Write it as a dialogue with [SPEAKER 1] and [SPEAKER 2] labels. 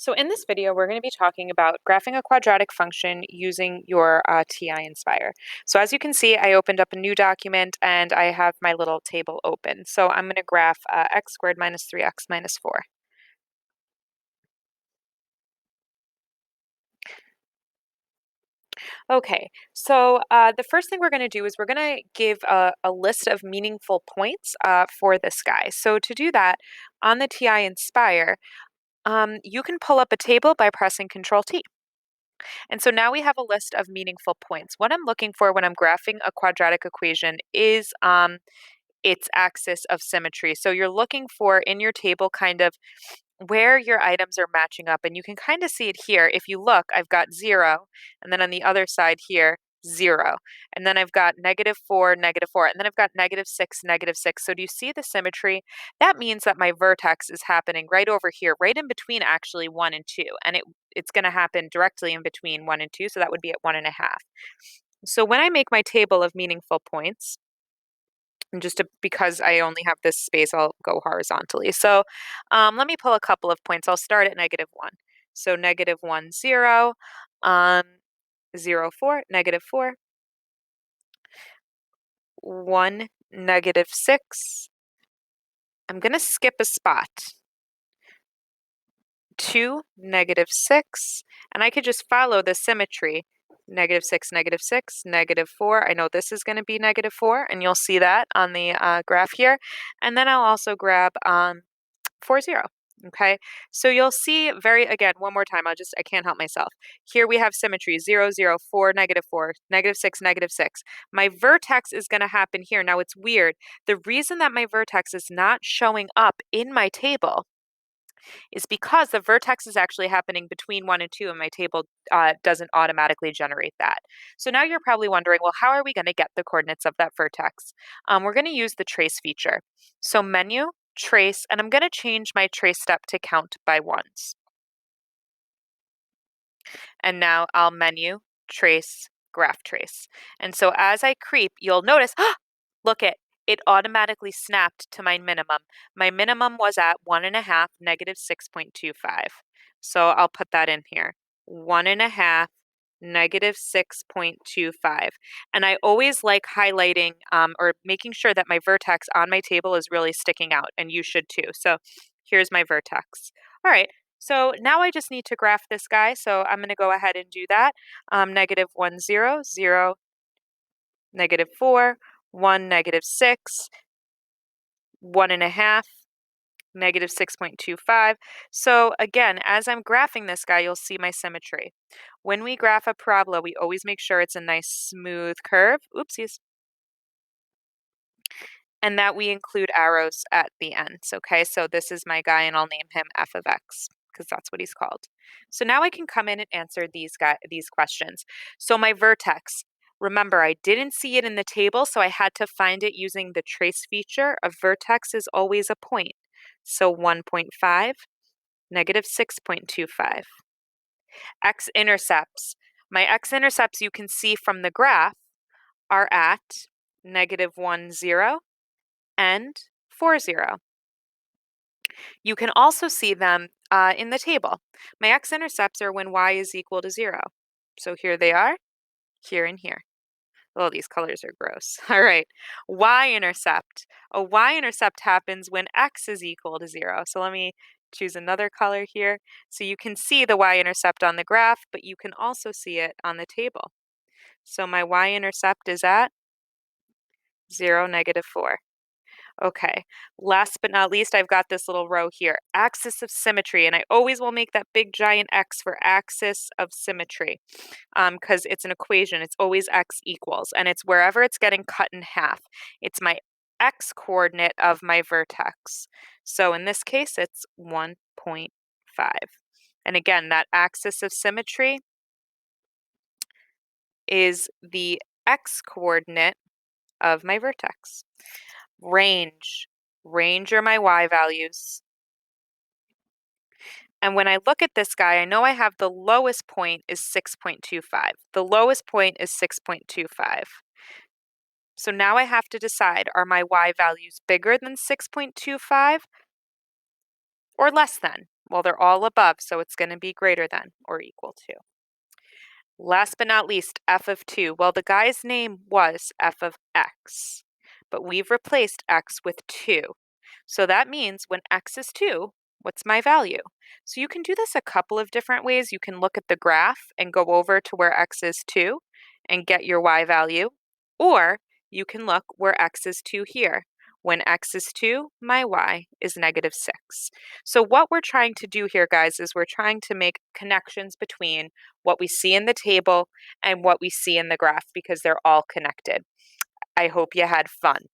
[SPEAKER 1] So in this video, we're going to be talking about graphing a quadratic function using your TI Nspire. So as you can see, I opened up a new document and I have my little table open. So I'm going to graph x squared minus 3x minus 4. Okay, so the first thing we're going to do is we're going to give a list of meaningful points for this guy. So to do that, on the TI Nspire, you can pull up a table by pressing Control T. And so now we have a list of meaningful points. What I'm looking for when I'm graphing a quadratic equation is its axis of symmetry. So you're looking for in your table kind of where your items are matching up. And you can kind of see it here. If you look, I've got 0, and then on the other side here, 0. And then I've got -4, -4, and then I've got -6, -6. So do you see the symmetry? That means that my vertex is happening right over here, right in between actually 1 and 2. And it's going to happen directly in between 1 and 2. So that would be at 1.5. So when I make my table of meaningful points, and because I only have this space, I'll go horizontally. So let me pull a couple of points. I'll start at -1. So -1, 0, um, 0, 4, -4, 1, -6. I'm going to skip a spot. 2, -6. And I could just follow the symmetry. -6, -6, -4. I know this is going to be -4, and you'll see that on the graph here. And then I'll also grab 4, 0. Okay, so you'll see again, one more time, I can't help myself. Here we have symmetry 0, 0, 4, -4, -6, -6. My vertex is going to happen here. Now it's weird. The reason that my vertex is not showing up in my table is because the vertex is actually happening between 1 and 2, and my table doesn't automatically generate that. So now you're probably wondering, well, how are we going to get the coordinates of that vertex? We're going to use the trace feature. So menu, trace, and I'm going to change my trace step to count by ones. And now I'll menu, trace, graph trace. And so as I creep, you'll notice, look it automatically snapped to my minimum. My minimum was at 1.5, -6.25. So I'll put that in here. 1.5, -6.25. And I always like highlighting or making sure that my vertex on my table is really sticking out, and you should too. So here's my vertex. All right, so now I just need to graph this guy. So I'm going to go ahead and do that. -1, 0, 0, -4, 1, -6, 1.5, -6.25. So again, as I'm graphing this guy, you'll see my symmetry. When we graph a parabola, we always make sure it's a nice smooth curve. Oopsies. And that we include arrows at the ends. Okay, so this is my guy, and I'll name him f of x because that's what he's called. So now I can come in and answer these questions. So my vertex, remember, I didn't see it in the table, so I had to find it using the trace feature. A vertex is always a point. So 1.5, -6.25. X-intercepts. My x-intercepts you can see from the graph are at -1, 0, and 4, 0. You can also see them in the table. My x-intercepts are when y is equal to 0. So here they are, here and here. Oh, these colors are gross. All right, y-intercept. A y-intercept happens when x is equal to 0. So let me choose another color here. So you can see the y-intercept on the graph, but you can also see it on the table. So my y-intercept is at 0, -4. Okay, last but not least, I've got this little row here, axis of symmetry, and I always will make that big giant X for axis of symmetry because it's an equation. It's always X equals, and it's wherever it's getting cut in half. It's my X coordinate of my vertex. So in this case, it's 1.5. And again, that axis of symmetry is the X coordinate of my vertex. Range. Range are my y values. And when I look at this guy, I know I have the lowest point is 6.25. The lowest point is 6.25. So now I have to decide, are my y values bigger than 6.25 or less than, Well, they're all above, so it's going to be greater than or equal to. Last but not least, f of 2. Well, the guy's name was f of x, but we've replaced x with 2. So that means when x is 2, what's my value? So you can do this a couple of different ways. You can look at the graph and go over to where x is 2 and get your y value, or you can look where x is 2 here. When x is 2, my y is -6. So what we're trying to do here, guys, is we're trying to make connections between what we see in the table and what we see in the graph because they're all connected. I hope you had fun.